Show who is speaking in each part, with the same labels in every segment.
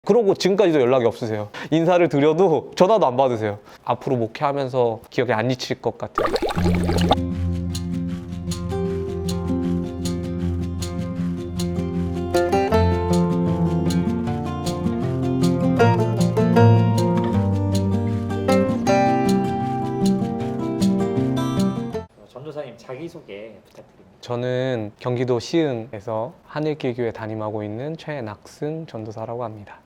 Speaker 1: 그러고 지금까지도 연락이 없으세요. 인사를 드려도 전화도 안 받으세요. 앞으로 목회하면서 기억에 안 잊힐 것 같아요.
Speaker 2: 전도사님 자기소개 부탁드립니다.
Speaker 1: 저는 경기도 시흥에서 하늘길교회 담임하고 있는 최낙승 전도사라고 합니다.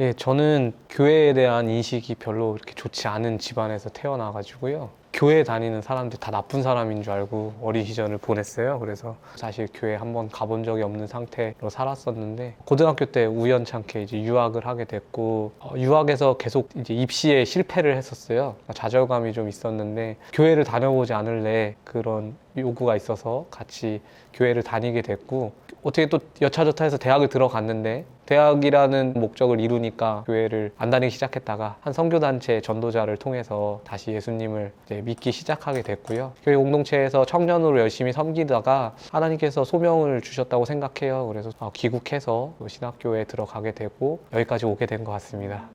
Speaker 1: 예, 저는 교회에 대한 인식이 별로 이렇게 좋지 않은 집안에서 태어나가지고요. 교회 다니는 사람들 다 나쁜 사람인 줄 알고 어린 시절을 보냈어요. 그래서 사실 교회 한번 가본 적이 없는 상태로 살았었는데, 고등학교 때 우연찮게 이제 유학을 하게 됐고, 유학에서 계속 이제 입시에 실패를 했었어요. 좌절감이 좀 있었는데, 교회를 다녀보지 않을래 그런 요구가 있어서 같이 교회를 다니게 됐고, 어떻게 또 여차저차해서 대학을 들어갔는데, 대학이라는 목적을 이루니까 교회를 안 다니기 시작했다가 한 선교단체 전도자를 통해서 다시 예수님을 이제 믿기 시작하게 됐고요. 교회 공동체에서 청년으로 열심히 섬기다가 하나님께서 소명을 주셨다고 생각해요. 그래서 귀국해서 신학교에 들어가게 되고 여기까지 오게 된 것 같습니다.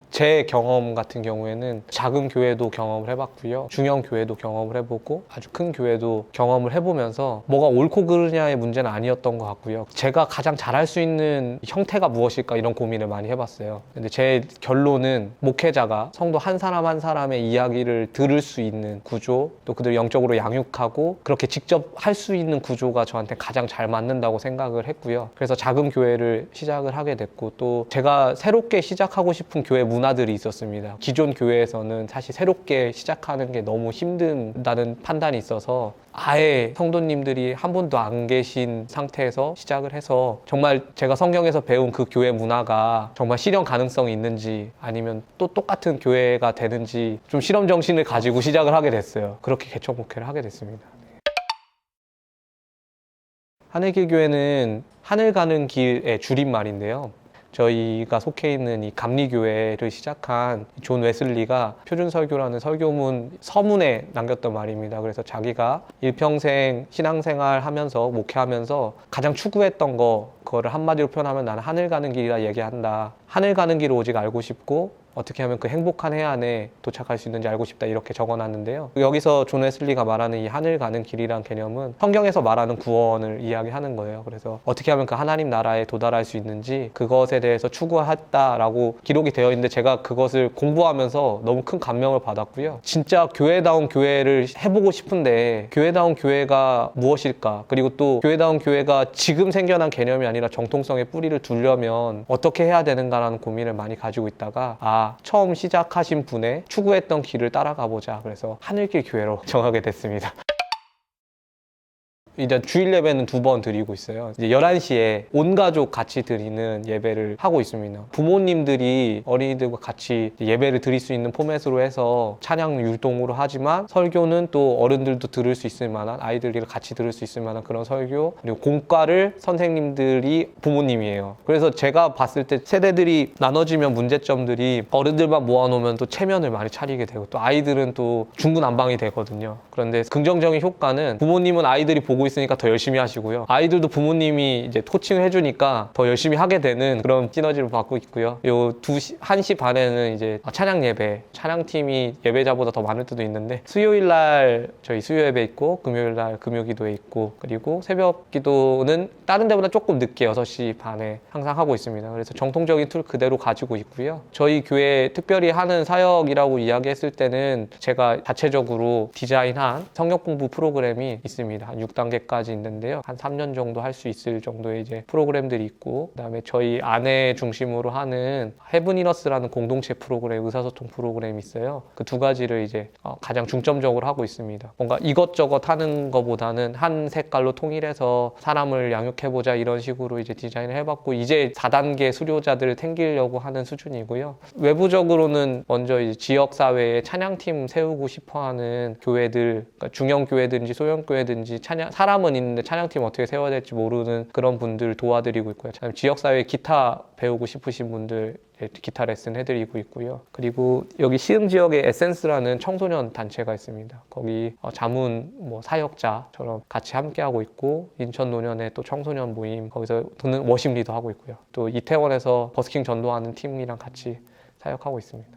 Speaker 1: 제 경험 같은 경우에는 작은 교회도 경험을 해봤고요. 중형 교회도 경험을 해보고 아주 큰 교회도 경험을 해보면서 뭐가 옳고 그르냐의 문제는 아니었던 것 같고요. 제가 가장 잘할 수 있는 형태가 무엇일까 이런 고민을 많이 해봤어요. 근데 제 결론은 목회자가 성도 한 사람 한 사람의 이야기를 들을 수 있는 구조, 또 그들을 영적으로 양육하고 그렇게 직접 할 수 있는 구조가 저한테 가장 잘 맞는다고 생각을 했고요. 그래서 작은 교회를 시작을 하게 됐고, 또 제가 새롭게 시작하고 싶은 교회 문화들이 있었습니다. 기존 교회에서는 사실 새롭게 시작하는 게 너무 힘든다는 판단이 있어서 아예 성도님들이 한 분도 안 계신 상태에서 시작을 해서 정말 제가 성경에서 배운 그 교회 문화가 정말 실현 가능성이 있는지 아니면 또 똑같은 교회가 되는지 좀 실험 정신을 가지고 시작을 하게 됐어요. 그렇게 개척 목회를 하게 됐습니다. 하늘길교회는 하늘 가는 길의 줄임말인데요. 저희가 속해 있는 이 감리교회를 시작한 존 웨슬리가 표준설교라는 설교문 서문에 남겼던 말입니다. 그래서 자기가 일평생 신앙생활 하면서 목회하면서 가장 추구했던 그거를 한마디로 표현하면 나는 하늘 가는 길이라 얘기한다. 하늘 가는 길을 오직 알고 싶고 어떻게 하면 그 행복한 해안에 도착할 수 있는지 알고 싶다, 이렇게 적어놨는데요. 여기서 존 웨슬리가 말하는 이 하늘 가는 길이란 개념은 성경에서 말하는 구원을 이야기하는 거예요. 그래서 어떻게 하면 그 하나님 나라에 도달할 수 있는지 그것에 대해서 추구했다라고 기록이 되어 있는데, 제가 그것을 공부하면서 너무 큰 감명을 받았고요. 진짜 교회다운 교회를 해보고 싶은데 교회다운 교회가 무엇일까? 그리고 또 교회다운 교회가 지금 생겨난 개념이 아니라 정통성의 뿌리를 두려면 어떻게 해야 되는가라는 고민을 많이 가지고 있다가 처음 시작하신 분의 추구했던 길을 따라가 보자. 그래서 하늘길 교회로 정하게 됐습니다. 이제 주일 예배는 2번 드리고 있어요. 이제 11시에 온 가족 같이 드리는 예배를 하고 있습니다. 부모님들이 어린이들과 같이 예배를 드릴 수 있는 포맷으로 해서 찬양 율동으로 하지만 설교는 또 어른들도 들을 수 있을 만한, 아이들이 같이 들을 수 있을 만한 그런 설교, 그리고 공과를 선생님들이 부모님이에요. 그래서 제가 봤을 때 세대들이 나눠지면 문제점들이 어른들만 모아놓으면 또 체면을 많이 차리게 되고 또 아이들은 또 중구난방이 되거든요. 그런데 긍정적인 효과는 부모님은 아이들이 보고 있으니까 더 열심히 하시고요. 아이들도 부모님이 이제 코칭을 해주니까 더 열심히 하게 되는 그런 시너지를 받고 있고요. 1시 반에는 이제 찬양 예배, 찬양팀이 예배자보다 더 많을 때도 있는데 수요일 날 저희 수요 예배 있고 금요일 날 금요 기도회 있고, 그리고 새벽 기도는 다른 데보다 조금 늦게 6시 반에 항상 하고 있습니다. 그래서 정통적인 툴 그대로 가지고 있고요. 저희 교회 특별히 하는 사역이라고 이야기했을 때는 제가 자체적으로 디자인한 성경 공부 프로그램이 있습니다. 한 6단계까지 있는데요. 한 3년 정도 할 수 있을 정도의 이제 프로그램들이 있고, 그다음에 저희 아내 중심으로 하는 헤브니너스라는 공동체 프로그램, 의사소통 프로그램이 있어요. 그 2가지를 이제 가장 중점적으로 하고 있습니다. 뭔가 이것저것 하는 것보다는 한 색깔로 통일해서 사람을 양육해보자, 이런 식으로 이제 디자인을 해봤고, 이제 4단계 수료자들을 챙기려고 하는 수준이고요. 외부적으로는 먼저 이제 지역사회에 찬양팀 세우고 싶어하는 교회들, 그러니까 중형교회든지 소형교회든지 사람은 있는데 찬양팀 어떻게 세워야 될지 모르는 그런 분들 도와드리고 있고요. 지역사회에 기타 배우고 싶으신 분들 기타 레슨 해드리고 있고요. 그리고 여기 시흥 지역에 에센스라는 청소년 단체가 있습니다. 거기 자문 사역자처럼 같이 함께하고 있고, 인천 노년에 또 청소년 모임 거기서 저는 워십 리더 하고 있고요. 또 이태원에서 버스킹 전도하는 팀이랑 같이 사역하고 있습니다.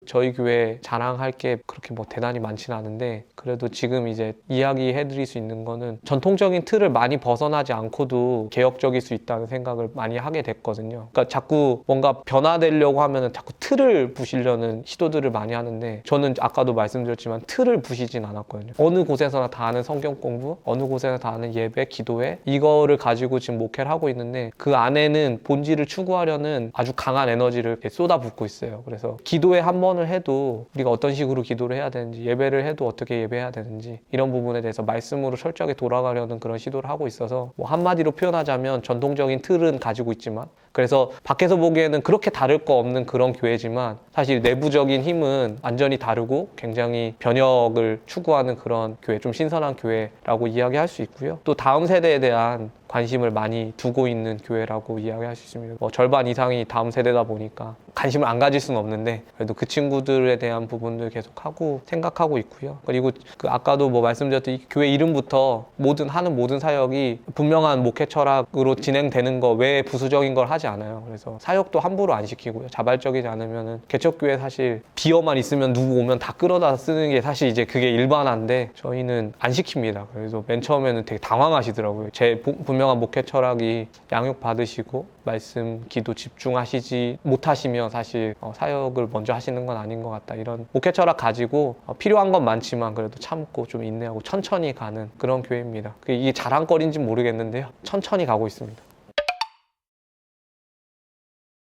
Speaker 1: 저희 교회 자랑할 게 그렇게 대단히 많지는 않은데, 그래도 지금 이제 이야기해 드릴 수 있는 거는 전통적인 틀을 많이 벗어나지 않고도 개혁적일 수 있다는 생각을 많이 하게 됐거든요. 그러니까 자꾸 뭔가 변화되려고 하면은 자꾸 틀을 부시려는 시도들을 많이 하는데, 저는 아까도 말씀드렸지만 틀을 부시진 않았거든요. 어느 곳에서나 다 아는 성경 공부, 어느 곳에나 다 아는 예배, 기도회, 이거를 가지고 지금 목회를 하고 있는데, 그 안에는 본질을 추구하려는 아주 강한 에너지를 쏟아붓고 있어요. 그래서 기도회 한 번을 해도 우리가 어떤 식으로 기도를 해야 되는지, 예배를 해도 어떻게 예배해야 되는지, 이런 부분에 대해서 말씀으로 철저하게 돌아가려는 그런 시도를 하고 있어서, 한마디로 표현하자면 전통적인 틀은 가지고 있지만, 그래서 밖에서 보기에는 그렇게 다를 거 없는 그런 교회지만 사실 내부적인 힘은 완전히 다르고 굉장히 변혁을 추구하는 그런 교회, 좀 신선한 교회라고 이야기할 수 있고요. 또 다음 세대에 대한 관심을 많이 두고 있는 교회라고 이야기할 수 있습니다. 절반 이상이 다음 세대다 보니까 관심을 안 가질 수는 없는데, 그래도 그 친구들에 대한 부분들 계속 하고 생각하고 있고요. 그리고 아까도 말씀드렸던 이 교회 이름부터 하는 모든 사역이 분명한 목회 철학으로 진행되는 거 외에 부수적인 걸 하지 않아요. 그래서 사역도 함부로 안 시키고요. 자발적이지 않으면은, 개척교회 사실 비어만 있으면 누구 오면 다 끌어다 쓰는 게 사실 이제 그게 일반화인데, 저희는 안 시킵니다. 그래서 맨 처음에는 되게 당황하시더라고요. 제 분명한 목회 철학이 양육 받으시고 말씀, 기도 집중하시지 못하시면 사실 사역을 먼저 하시는 건 아닌 것 같다, 이런 목회 철학 가지고 필요한 건 많지만 그래도 참고 좀 인내하고 천천히 가는 그런 교회입니다. 이게 자랑거리인지는 모르겠는데요, 천천히 가고 있습니다.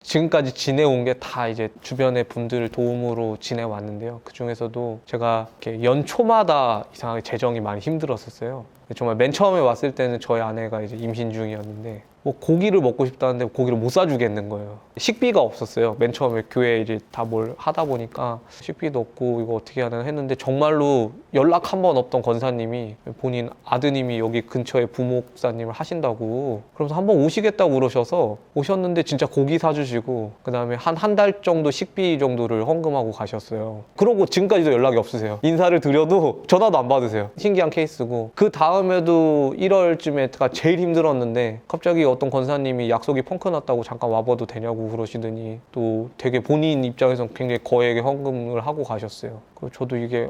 Speaker 1: 지금까지 지내온 게 다 이제 주변의 분들 도움으로 지내왔는데요. 그 중에서도 제가 이렇게 연초마다 이상하게 재정이 많이 힘들었었어요. 정말 맨 처음에 왔을 때는 저희 아내가 이제 임신 중이었는데, 고기를 먹고 싶다는데 고기를 못 사주겠는 거예요. 식비가 없었어요. 맨 처음에 교회 이제 다 뭘 하다 보니까 식비도 없고 이거 어떻게 하나 했는데, 정말로 연락 한 번 없던 권사님이 본인 아드님이 여기 근처에 부목사님을 하신다고, 그러면서 한번 오시겠다고 그러셔서 오셨는데 진짜 고기 사주시고, 그 다음에 한 달 정도 식비 정도를 헌금하고 가셨어요. 그러고 지금까지도 연락이 없으세요. 인사를 드려도 전화도 안 받으세요. 신기한 케이스고, 그 다음에도 1월쯤에가 제일 힘들었는데 갑자기 어떤 권사님이 약속이 펑크 났다고 잠깐 와봐도 되냐고 그러시더니, 또 되게 본인 입장에서는 굉장히 거액의 헌금을 하고 가셨어요. 저도 이게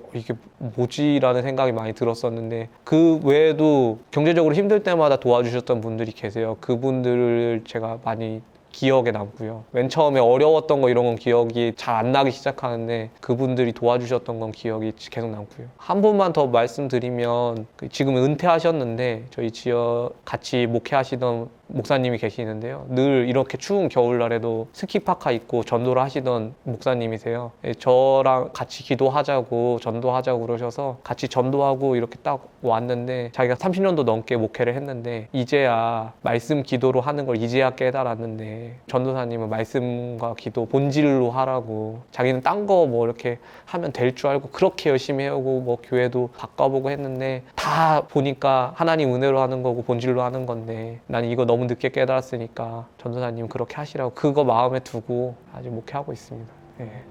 Speaker 1: 뭐지라는 생각이 많이 들었었는데, 그 외에도 경제적으로 힘들 때마다 도와주셨던 분들이 계세요. 그분들을 제가 많이 기억에 남고요. 맨 처음에 어려웠던 거 이런 건 기억이 잘 안 나기 시작하는데, 그분들이 도와주셨던 건 기억이 계속 남고요. 한 분만 더 말씀드리면, 지금 은퇴하셨는데 저희 지역 같이 목회하시던 목사님이 계시는데요. 늘 이렇게 추운 겨울날에도 스키파카 입고 전도를 하시던 목사님이세요. 저랑 같이 기도하자고 전도하자고 그러셔서 같이 전도하고 이렇게 딱 왔는데, 자기가 30년도 넘게 목회를 했는데 이제야 말씀 기도로 하는 걸 이제야 깨달았는데, 전도사님은 말씀과 기도 본질로 하라고, 자기는 딴 거 이렇게 하면 될 줄 알고 그렇게 열심히 해오고 교회도 바꿔보고 했는데, 다 보니까 하나님 은혜로 하는 거고 본질로 하는 건데, 난 이거 너무 늦게 깨달았으니까 전도사님 그렇게 하시라고, 그거 마음에 두고 아주 목회하고 있습니다. 네.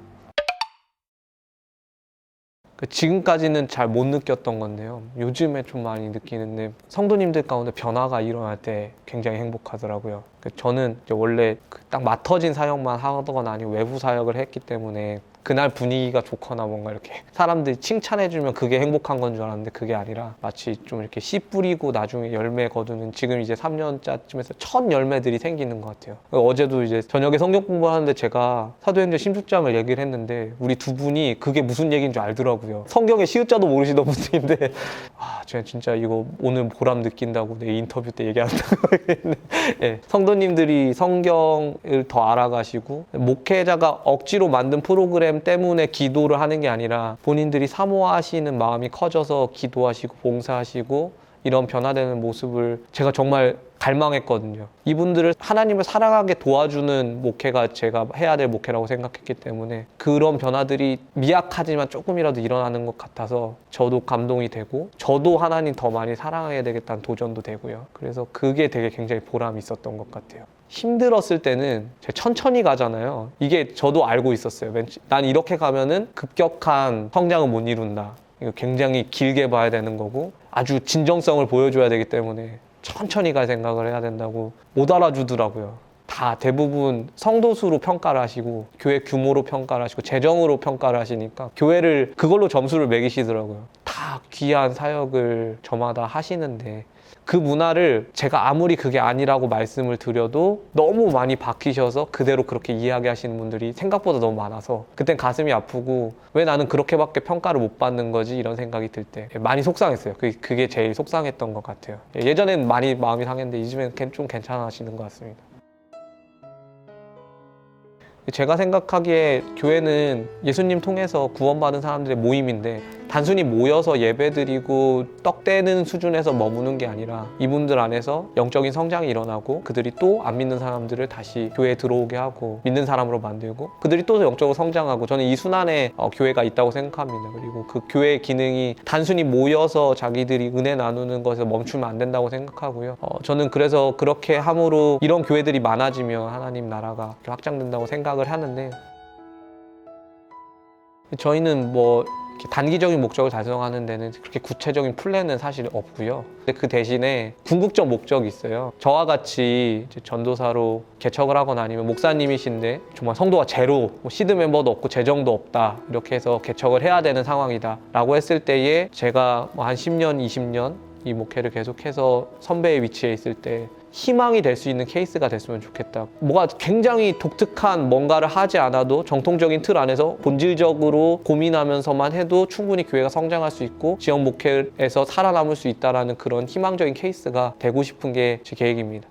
Speaker 1: 지금까지는 잘 못 느꼈던 건데요, 요즘에 좀 많이 느끼는데, 성도님들 가운데 변화가 일어날 때 굉장히 행복하더라고요. 저는 원래 딱 맡아진 사역만 하던 아니고 외부 사역을 했기 때문에 그날 분위기가 좋거나 뭔가 이렇게 사람들이 칭찬해주면 그게 행복한 건 줄 알았는데, 그게 아니라 마치 좀 이렇게 씨 뿌리고 나중에 열매 거두는, 지금 이제 3년차쯤에서 첫 열매들이 생기는 것 같아요. 어제도 이제 저녁에 성경 공부하는데 제가 사도행전 16장을 얘기를 했는데, 우리 두 분이 그게 무슨 얘기인 줄 알더라고요. 성경의 시읒자도 모르시던 분들인데, 제가 진짜 이거 오늘 보람 느낀다고 내 인터뷰 때 얘기한다고 했는데, 네, 성도님들이 성경을 더 알아가시고, 목회자가 억지로 만든 프로그램 때문에 기도를 하는 게 아니라 본인들이 사모하시는 마음이 커져서 기도하시고 봉사하시고 이런 변화되는 모습을 제가 정말 갈망했거든요. 이분들을 하나님을 사랑하게 도와주는 목회가 제가 해야 될 목회라고 생각했기 때문에, 그런 변화들이 미약하지만 조금이라도 일어나는 것 같아서 저도 감동이 되고, 저도 하나님 더 많이 사랑해야 되겠다는 도전도 되고요. 그래서 그게 되게 굉장히 보람이 있었던 것 같아요. 힘들었을 때는 제가 천천히 가잖아요. 이게 저도 알고 있었어요. 난 이렇게 가면은 급격한 성장을 못 이룬다. 이거 굉장히 길게 봐야 되는 거고 아주 진정성을 보여줘야 되기 때문에 천천히 갈 생각을 해야 된다고 못 알아주더라고요. 다 대부분 성도수로 평가를 하시고 교회 규모로 평가를 하시고 재정으로 평가를 하시니까 교회를 그걸로 점수를 매기시더라고요. 다 귀한 사역을 저마다 하시는데 그 문화를 제가 아무리 그게 아니라고 말씀을 드려도 너무 많이 박히셔서 그대로 그렇게 이야기하시는 분들이 생각보다 너무 많아서 그땐 가슴이 아프고 왜 나는 그렇게밖에 평가를 못 받는 거지 이런 생각이 들 때 많이 속상했어요. 그게 제일 속상했던 것 같아요. 예전엔 많이 마음이 상했는데 요즘엔 좀 괜찮아지는 것 같습니다. 제가 생각하기에 교회는 예수님 통해서 구원받은 사람들의 모임인데 단순히 모여서 예배드리고 떡대는 수준에서 머무는 게 아니라 이분들 안에서 영적인 성장이 일어나고 그들이 또 안 믿는 사람들을 다시 교회에 들어오게 하고 믿는 사람으로 만들고 그들이 또 영적으로 성장하고 저는 이 순환에 교회가 있다고 생각합니다. 그리고 그 교회의 기능이 단순히 모여서 자기들이 은혜 나누는 것에 멈추면 안 된다고 생각하고요. 저는 그래서 그렇게 함으로 이런 교회들이 많아지면 하나님 나라가 확장된다고 생각을 하는데 저희는 뭐 단기적인 목적을 달성하는 데는 그렇게 구체적인 플랜은 사실 없고요. 근데 그 대신에 궁극적 목적이 있어요. 저와 같이 이제 전도사로 개척을 하거나 아니면 목사님이신데 정말 성도가 제로, 시드 멤버도 없고 재정도 없다 이렇게 해서 개척을 해야 되는 상황이다 라고 했을 때에 제가 뭐 한 10년, 20년 이 목회를 계속해서 선배의 위치에 있을 때 희망이 될 수 있는 케이스가 됐으면 좋겠다. 뭐가 굉장히 독특한 뭔가를 하지 않아도 정통적인 틀 안에서 본질적으로 고민하면서만 해도 충분히 교회가 성장할 수 있고 지역 목회에서 살아남을 수 있다는 그런 희망적인 케이스가 되고 싶은 게 제 계획입니다.